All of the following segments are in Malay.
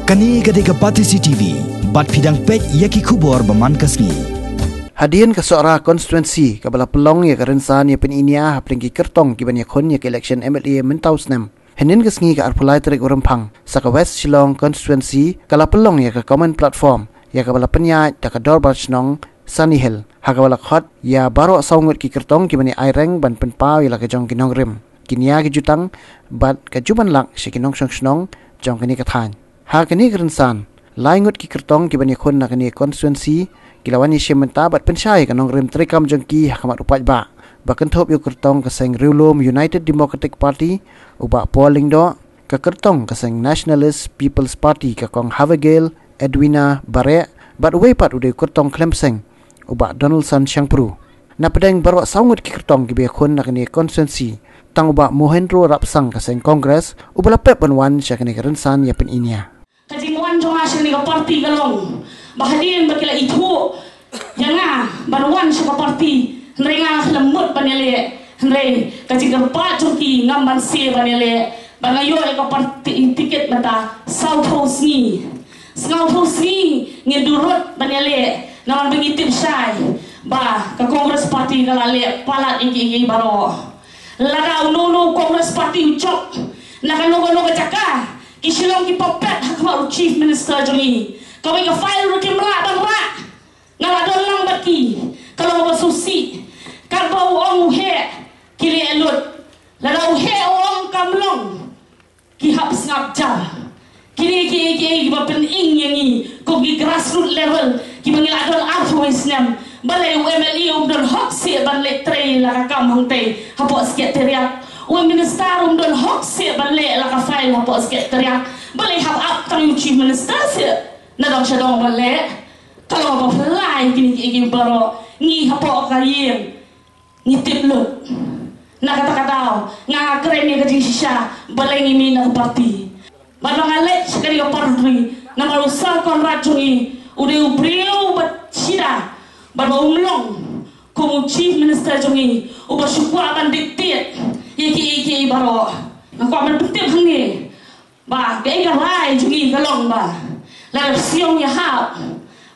Kani gadega Batisi TV, bat pidang pek yaki kubor baman kasni. Hadian ke seorang Constituency kabala pelong ya ke Rynsan ya Pyni hapling ki Kyrtong ki banyak kon ya ke election MLA mentaus nem. Henin kesngi ke arpulai terik urempang saka West Shillong Constituency kala pelong ya ke common platform ya kabala penyat ya ke Dor Barchnong Sunny Hill hakabala khot ya baro saungut ki Kyrtong ki banyak aireng ban penpau ya la ke Jong kinong rim. Kinia ke jutang bat ke juban lak si kinong snong Jong kini kathan. Ha kini ke Rynsan laingut ki Kyrtong ki banyak kon na kini Constituency kilawan ni syementa bat pensyai kanong rim terikam jengki hakamat upat ba bakan thop yo Kyrtong kaseng Rylom United Democratic Party uba polling do ke Kyrtong kaseng Nationalist People's Party ka kong Havagale Edwina Bare bat wepat ude Kyrtong Klemseng uba Donaldson Syangpru na pedeng barwa saungut ki Kyrtong ki bekon na kini Constituency tang uba Mohendro Rapsang kaseng Kongres ubala pep banwan sya kini Rynsan ya Pyni kajing wan jong asya ni ka party galong bahadin bakila itu jangan baruan suka party renga lemut banele hre kajing kerpa joki ngamban se banele bangayo ka party tiket mata South House ni ngedurut banele naman bangitip syai ba ka Congress party kalale palat iki baro lada unono Congress party ucok nakanogo caka ki Shillong ki popet hakma chief minister jongi kau ingat file rutin merak ngaladon lang baki kalau mau susi kalau orang uhe kili elut lalu uhe orang kamlong ki habis ngabja kini bapen ing yangi kau ki grassroots level ki mengiladon arfuis nem balai UMLE umdon hoksi ban letre la kam hangte hapo sekretariat minister umdon hoksi ban le la ka file hapo sekretariat balai hab up tang chief minister se nadang syadong balik kalau apa fly kini baro ni hapo kayem ni tiplut nak kata keren ni kajing sisa balai ni mina parti badang alet sekali ka parti na marusa kon rajungi ude ubriu bat sida baba umlong ko chief minister jongi uba syukwa ban diktit iki baro na ko man penting hangi ba ke ga rai jongi galong ba lalu siang ya hap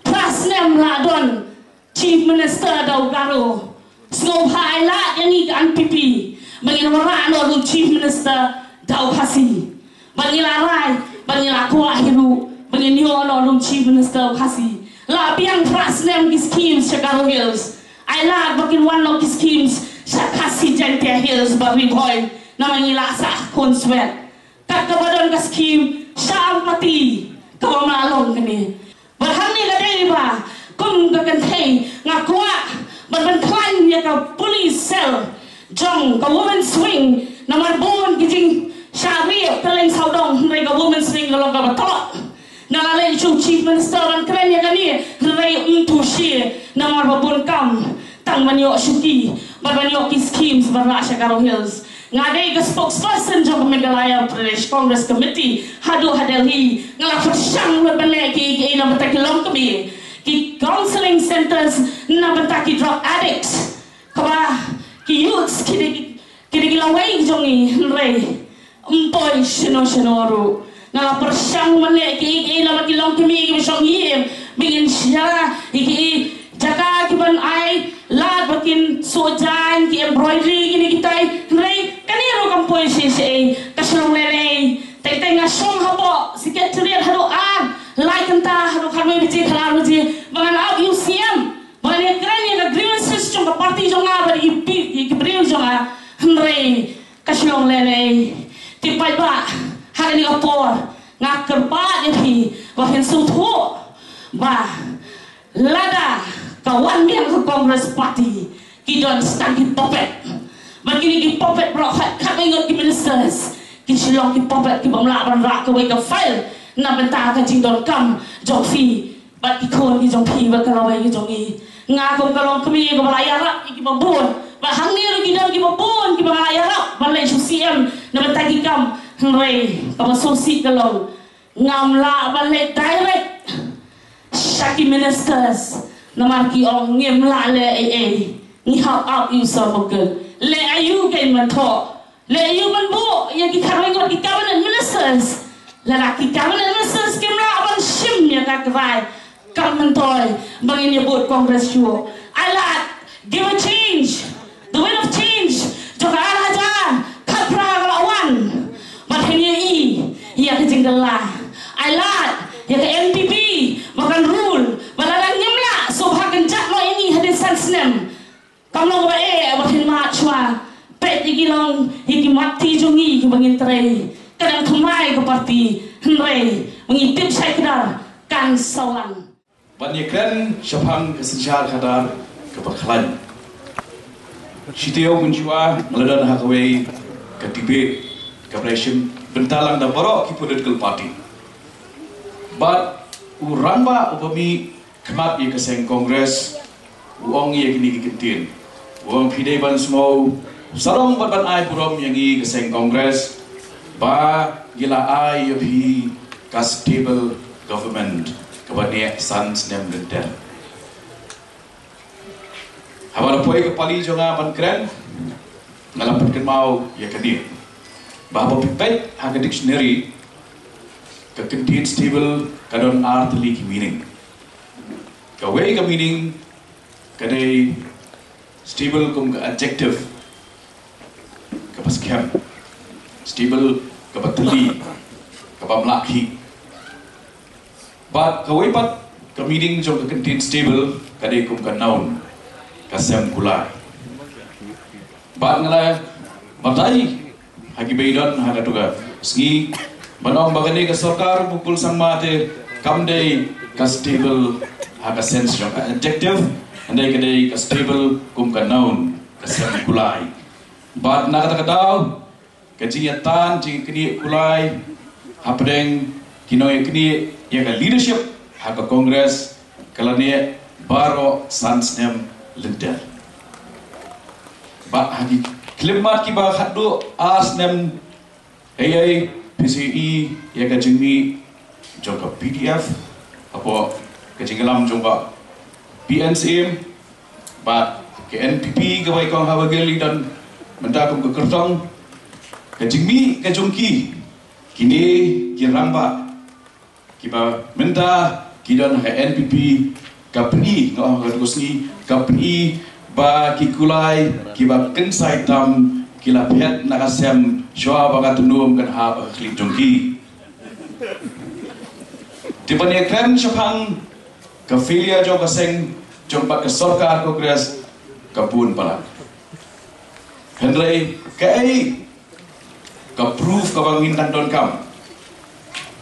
plus nem ladon chief minister dau garo snow highlight yang ni kan pipi bagi orang no chief minister dau kasi bagi larai bagi lakwa hiru bagi ni no chief minister kasi la piang plus nem ki schemes Chicago Hills I la bagi one of the schemes Shakasi Jente Hills bagi boy namanya lasa konswet kat kabadon ka scheme syam mati kau malong kini berhani ladai ba kum kakantay ngakwa berbentuan ya ka police cell Jong ka woman swing namar bon kijing syari teleng saudong nai ka woman swing galong ka batok nalalay chu chief minister an kren ya kani nai untu shi namar babon kam tang manyo shuki barbanyo ki schemes barra Chicago Hills ngadai ke spokesperson Jong Meghalaya Pradesh Congress Committee hadu hadelhi ngalafat syang lebane ki na batakilong kami ki counseling centers na bataki drug addicts kaba ki youths kidi lawai jongi re umpoy shinoru ngalafat syang mane ki na batakilong kami ki syong bingin sya ki jaga kiban ai lad bakin sojan ki embroidery kini kitai re kaniro kampoy si kasulong lele tay ngasong hapo secretariat hado like enta hado khalme biji khalar biji bangan out UCM bangan kren ya grievances chung ka party jonga bari ki bril jonga re kasulong lele tipai ba hari ni opor ngakerpa ni bahin sutho ba lada kawan yang ke Congress Party kidon stagi popet begini ki popet bro kat ingot ki ministers ki Shillong ki popet ki bamla ban rak ke ka file na benta ka jingdon kam jofi bat ki kon ki jongpi ba kalawai ki jongi ngako kalong kami ko balaya rak ki babon ba hangir ki don ki babon ki balaya rak balai CM na benta ki kam hre ka sosi kalong ngamla balai direct shaki ministers namar ki ong ngem la le ni help out you so good le ayu ke man tho le ayu man bo ya ki kharwai ko ki cabinet ministers lalaki kami na skim la abang shim ya kakvai kami toy bangin nyebut Kongres Chuo. Alat give a change, the wind of change. Joka alaja kapra lawan, but ini ia kejenggelah. Alat ya ke MPP makan rule, balalang nyemla so hakencak lo ini hadisan senem. Kamu bae batin mat chua, pet digilong hiki mati jungi bangin tray. Kadang kemai ke parti henry mengintip saya kedar kan sawan. Banyakkan syapang kesenjar kadar keberkelan. Sitio menjua meladan hakawai ketibe kepression bentalang dan barok ki political party. But uramba upami kemat ye keseng kongres uang ye kini kikentin. Uang pidai ban semua sarong ban ai purom yang i keseng kongres. Ba gila ai yabi ka stable government kabane sans nem lenter. Habar poi ke pali jonga ban kren ngalamput ken mau ya kadi. Ba pipet ha ke dictionary ka contain stable kadon earthly meaning. Ka way ka meaning kadai stable kum ka adjective ka paskem. Stable kapatuli kapamlaki. But kawaipat ka meaning jong ka contain stable kadai kum ka noun kasem kulai. But ngala matai hagi beidon haga tuga ski banong bagani ka sarkar bukul sangmate kamdei ka stable haga sense jong adjective andai kadai ka stable kum ka noun kasem kulai. But nakata kejiyatan jing kini kulai hapdeng kinoy kini yang leadership haka kongres kalane baro sansnem lenter ba hagi klimat ki ba khadu asnem ai PCE yang kejimi jongka PDF apa kejinglam jongka PNCM ba ke NPP ke baik kong hawageli dan mendakum ke Kyrtong kejingmi kejongki kini kiramba kiba minta kidan ha NPP kapni ngah gadusni kapni ba kikulai kiba kensai tam kila pet nakasem shwa bagatunum kan ha khli jongki tipane kran shapang ka filia jo kaseng jompa ke sarkar kongres kapun pala Henry kai ka proof ka bangin don kam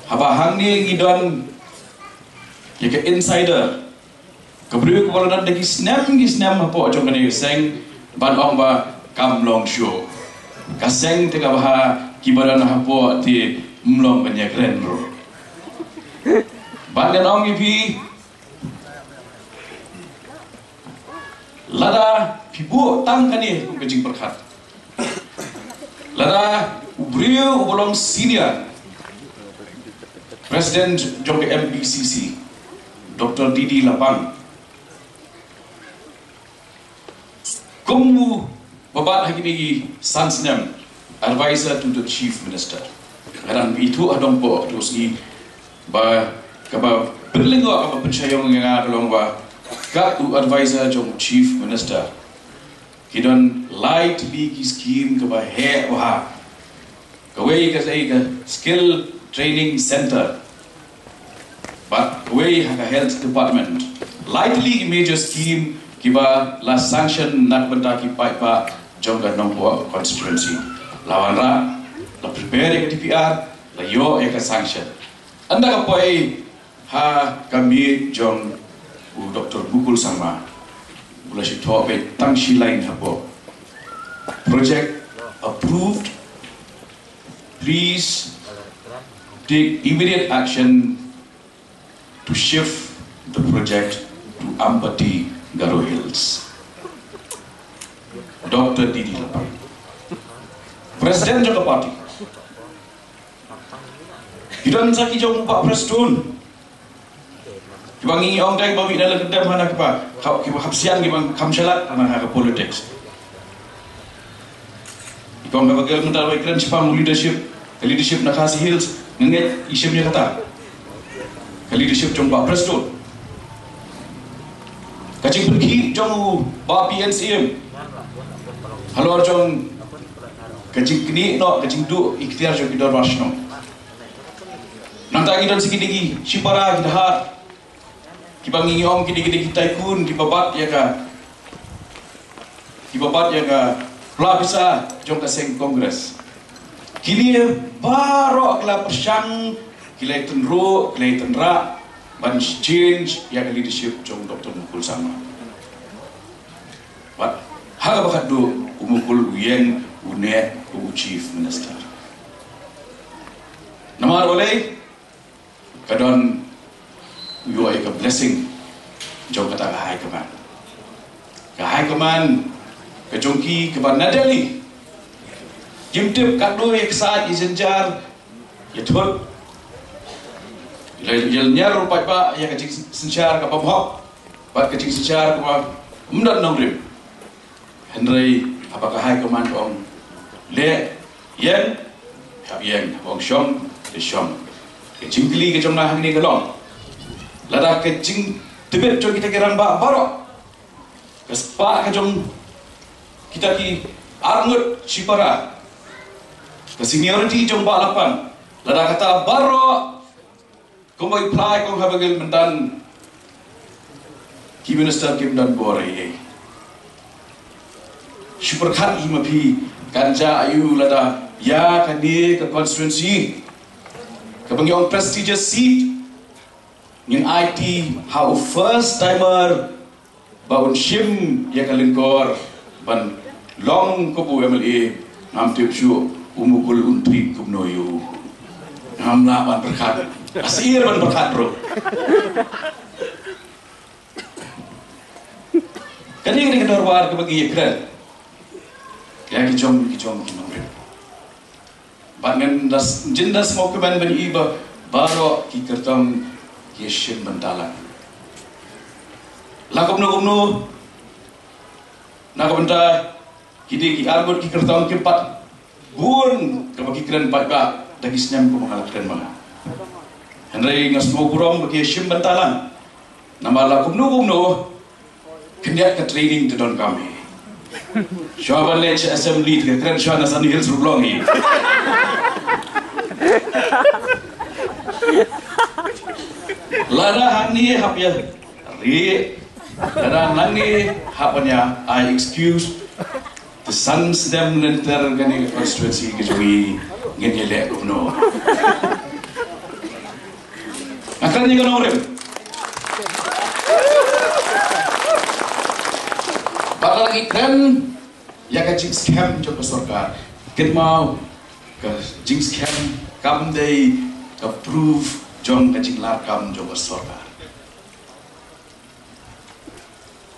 haba hangni ngidon ye ka insider ka proof ko lan de gisnam po jong kane seng ban ong ba kam long show ka seng te ka ba ki badan ha po ti mlong banyak renro ban ong ipi lada pibu tang kani ku kejing perkhat lada beliau belum senior Presiden Jong MBCC Dr. Didi Lapang Kumu babat hakini sansnem advisor to the chief minister kadang itu adong po terus ni ba kaba berlingo apa pensyayong nga dolong ba kat advisor Jong chief minister kidon light league scheme kaba he wa kawai ka say ka skill training center but kawai ha health department lightly major scheme kiba la sanction nak benda ki pai pa jongga nombo constituency lawan ra la prepare ka DPR la yo e ka sanction anda ka poi ha kami jong Dr. Bukul sama bula shi to be tang shi line hapo project approved. Please take immediate action to shift the project to Ampati Garo Hills. Dr. Didi Lapang, President of the party. Hidup saki jauh Pak Presiden. Kibangi orang day bawi dalam kedai mana kiba, kiba hapsian kiba kamshalat mana hak politics. Kau memang mental background siapa leadership nak kasih hills ngenget isimnya kata ke leadership Jong ba Preston kacing pergi Jong ba PNCM halo Jong kacing kini no kacing du ikhtiar Jong idor masno nang tagi dan sikit-sikit sipara kita har kita ngingiom kini-kini kita ikun kita bat ya ka pula bisa Jong kaseng kongres kini baru kala persang kila tenru kila tenra ban change ya leadership Jong Dr. Mukul sama but haga bakat do umukul uyeng une u chief minister namar oleh kadon you are a blessing Jong kata high command ke Jongki ke Banadeli jimtip kado ek saat isenjar ya thot yel nyar rupai ba ya kecik senjar ka pamhok ba kecik senjar ka mndan nongrim Henry apakah hai command ong le yen hab yen ong shom de shom ke jingli ke jomna hangni galong lada ke jing tebet jo kita kerang ba baro kespa ke jong kita ki arngut sipara ke seniority Jong ba lapan lada kata baro kau mau apply kau habagil mendan ki minister ki mendan bore super khat ima phi kanja ayu lada ya kadi ke constituency ke bangyong prestigious seat in IT how first timer baun shim ya kalingkor ban long kubu MLA nam tip shu umukul untri kubnoyu nam la ban berkat asir ban berkat bro kani ni kedor war ke bagi kren ya ki jom nomre bangan das jindas mau ke ban iba baro ki Kyrtong ki shim bantalan lagomno nak benda kini ki argot ki Kyrtong ki pat bun ke bagi keren pat ba dagi senyam ko mengalak keren mana Henry ngas mo kurang bagi shim bantalan nama la kumno kenyak ke training to don kami Shaban lech assembly ke keren shana sani hills rublong ni lada hani hapya ri dan nangi hapanya I excuse the sons them lenter gani constituency kejui ngene le kuno akan ni kono rem bakal ikran ya ka jing scam jo sarkar ket mau ka jing scam kam dei approve Jong ka jing la kam jo sarkar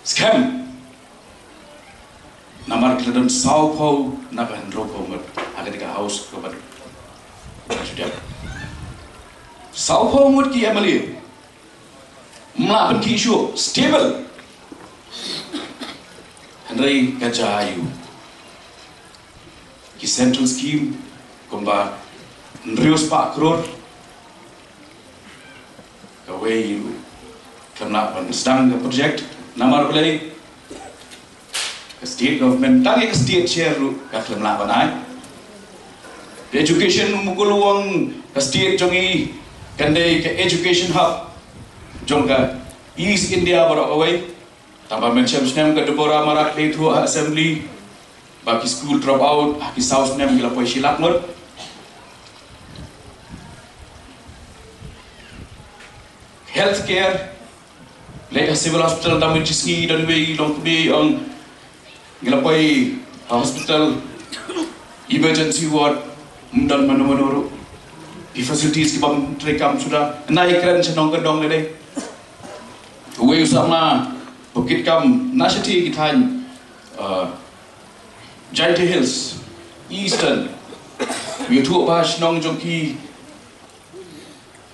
scam namar keladon Sao Paulo naga hendroko mat aga diga house ko bat sudah Sao Paulo mut ki amali mla ban ki issue stable Henry kajayu ki central scheme komba Rios Pak Kror kawe kena ban sedang project namar oleh state government tangi state share ru ka klem la banai education mukul wang state jongi kandai ke education hub jongga East India bara away tambah mention snem ke Debora marak le thu assembly baki school drop out ki south snem gila poi silak mur healthcare le civil hospital damin chisngi dan we long be on Gilapoi hospital emergency ward dan mana-mana di facilities ki bam trekam sudah naik keren senong kedong le we sama bukit kam nasati kitan Giant Hills Eastern we tu ba senong jongki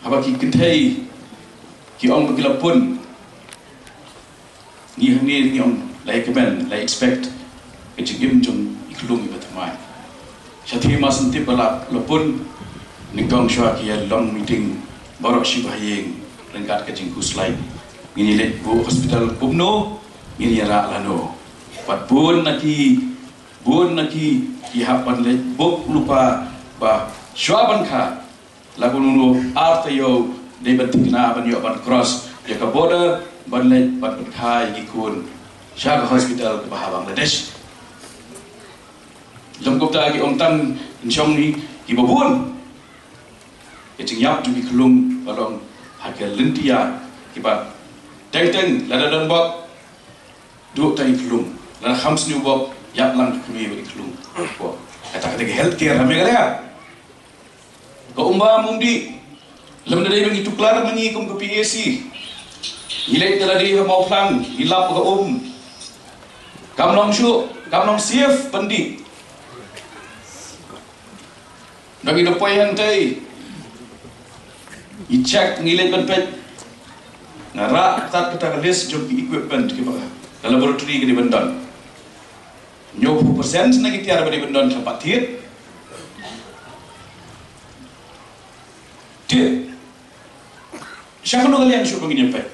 habaki kentai ki ong gilapun ni ong like men like expect kecigim jong iklung ibatamai shathi masanti balap lapun Ningkong shua kia long meeting borok shibahing rengkat ke jingku slide. Ini let bu hospital kumno ini ra lano. Pat bun naki ki hapan let buk lupa ba shua ban kha lagu nunu artayo de batikna ban yo ban cross ya ka border ban let ban khai gikun Shaka hospital ke Bangladesh. Dalam kopta ki ong tan Jong ni ki babun. Ke yap tu ki kelung balong harga lentia ki ba teng lada dan bok duk tai kelung lada khams ni bok yap lang ki mi kelung. Ko kata ke healthcare ame kaya. Ko umba mundi lam dai bang itu klar mangi kum ke PAC. Nilai tadi mau plan hilap ke Kamnong sief pendi. Bagi depan yang tay, i-check nilai penpet, ngarak tak kita list jom equipment kita, laboratory kita bendan. 90% nak kita ada bendan tempat tiap. Tiap. Siapa nak kalian syuk begini pet?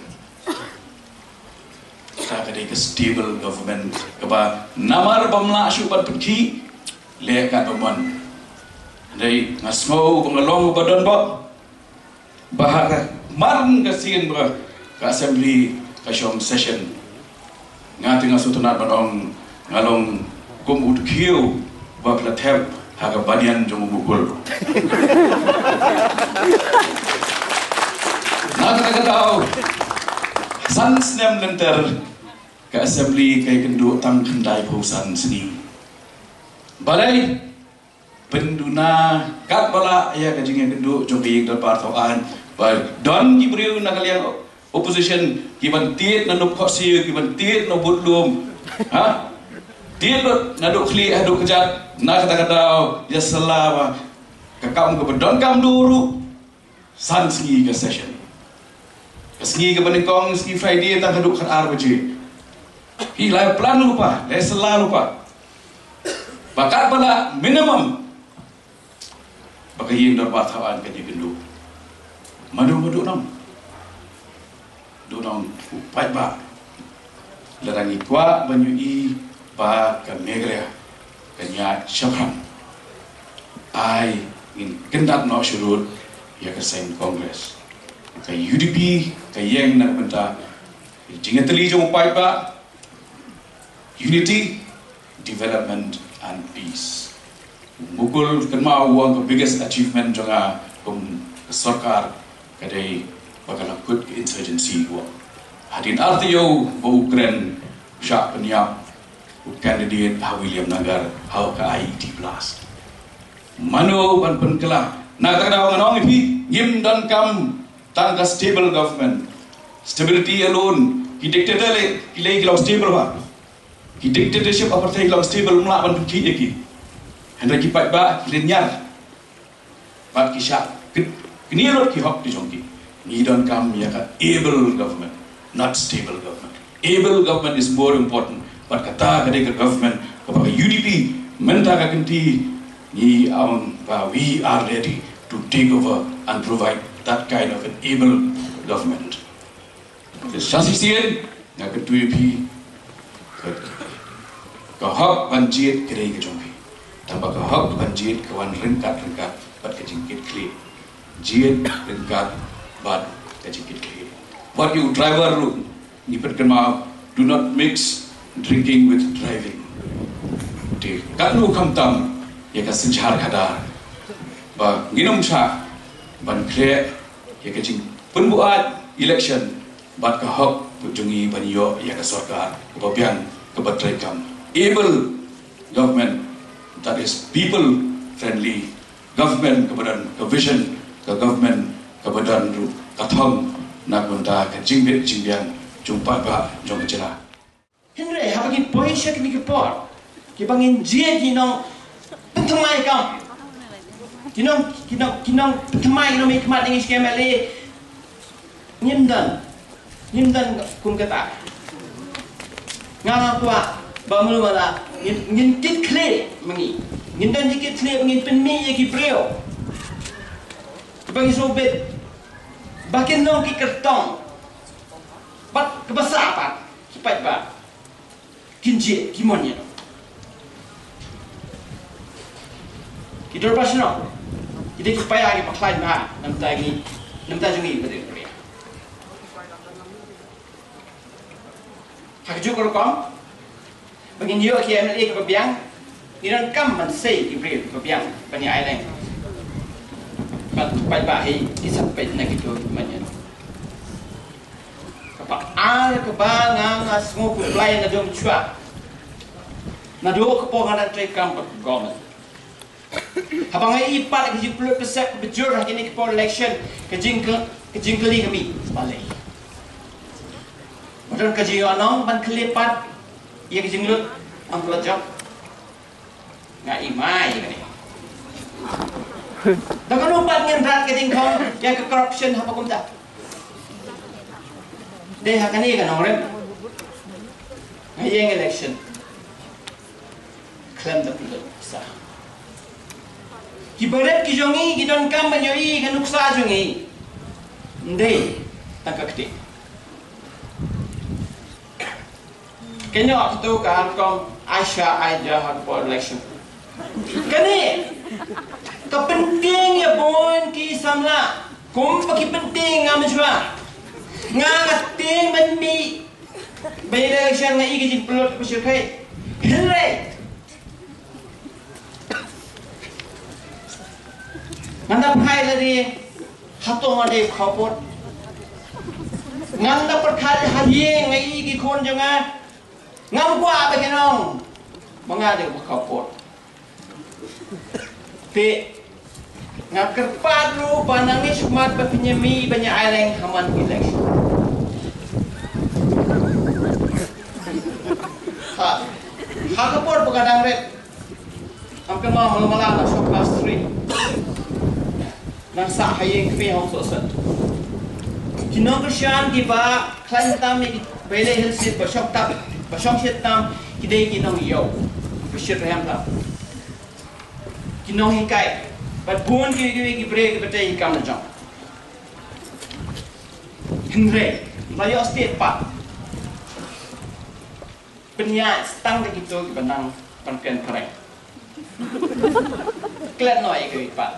Kadai ke stable government keba namar bamla syupat pergi lekat baman dai ngasmo pengelong badan ba bahaka marn kasin ba ka assembly ka shom session ngati ngasutunat banong ngalong kum ud kiu ba platem haga badian jong bukul nak tahu sans nem lenter ke assembly kai kendu tam kendai pausan seni balai penduna kat bala ya kajing kendu jombi dal partoan ba don gibriu na kalian opposition giban tiet na nup khosi giban tiet no butlum ha tiet na do khli adu kejat na kata ya salama kakam ke don kam duru san segi ke session segi ke beningkong segi Friday tak kaduk khat ar baje Hilai plan lupa, lesela lupa. Bakat pada minimum. Bagi yang dapat tawan kaji gendu. Madu nam. Dunam upai ba. Lerangi kuat banyui ba kamegrea kanya syabram. Ai in kendak no syurut ya ke sen kongres. Ke UDP ke yang nak benta jingat teli jom upai ba. Unity, development and peace. Mukul kenma uang ke biggest achievement jonga kum sarkar kadai bakal kut ke insurgency uang. Hadin artiyo bo Ukraine syak penyap candidate William Nagar hau ke IET plus. Mano ban penkela nak tak ada orang ipi ngim dan kam tangka stable government. Stability alone. He dictator le stable ba. He dictatorship apartheid long stable melawan pergi lagi. Hendak kipat ba linyar. Bat kisah kini lot ki hok di jongki. Ni don kam ya ka able government, not stable government. Able government is more important. But kata kadai ke government kepada UDP menta ka kenti ni ba we are ready to take over and provide that kind of an able government. The sasisian na ketuipi kahok banjir kedai ke jombi. Tanpa kahok banjir kawan rengkat bat ke jingkit kli. Jid rengkat bat ke jingkit kli. What you driver ru ni perkema do not mix drinking with driving. Di kanu kamtam ya ka senjar kadar. Ba nginum cha ban kle ya ke jing penbuat election bat kahok jungi banyo ya ka sarkar kebabian kebatrekam. Able government, that is people friendly government kebadan ke vision ke government kebadan kathong nak benda ke jingbian jumpa ba jong jela Henry habagi poisha kini ke por ki bangin je kinong pentemai kam kinong pentemai no mi kemat dengan skemale nyimdan kum kata ngapa kuat Bamu mana ngin kit kle mengi ngin dan dikit kle mengi penmi ye ki prio Kibang isobit. Bakin nong ki Kyrtong. Bat kebasa apa? Kipat ba? Kinje kimonnya. Kita pas no. Kita supaya lagi pakai mah namta jungi betul betul. Hak juga kom. Bagi dia ki MLA ke Babiang, iran kam man sei ki bre Babiang bani island. Bat pai ba hi kisah pet nak itu manyan. Kapak al ke ba ngang asmo ku play na dom chua. Na do ke pongan trai kam pat government. Habang ay ipat ke 70% bejur hak ini ke election ke jingkeli kami balai. Modern ke jionong ban kelipat ia ke jinglut ang pelajak ngai mai ni. Dengan upat ngendrat ke jingkong yang ke corruption apa kumta. Deh hak ini kan orang ngai election klaim dah pelajak sah. Kibarat ki jongi gidon kam banyoi kan nuksa jongi ndei takakti kenyo tu kan kom Aisha hak for election kani kepenting ya bon ki samla kom paki penting ngam jua ngating ban mi bay election ngai gi pelot kusir kai hele Nganda pakai lagi hatong ada kapot. Nganda pakai haji ngai ki kon jangan ngam gua bagenong. Mengada kapot. Te ngam kerpat lu panangi sumat penyemi banyak aireng haman election. Ha kapot begadang red. Am kemau malam-malam shop class 3. Nang sa hayeng kami hong sosan. Kinong kesyan kiba klaim tam ni bele hilsit basok tap basok sit tam kidai kinong yo besit reham tam. Kinong hikai bat buon ki break betai kam na jong. Hendre layo state pa. Penya stang de gitu ki benang panken kare. Klan noi ki pa.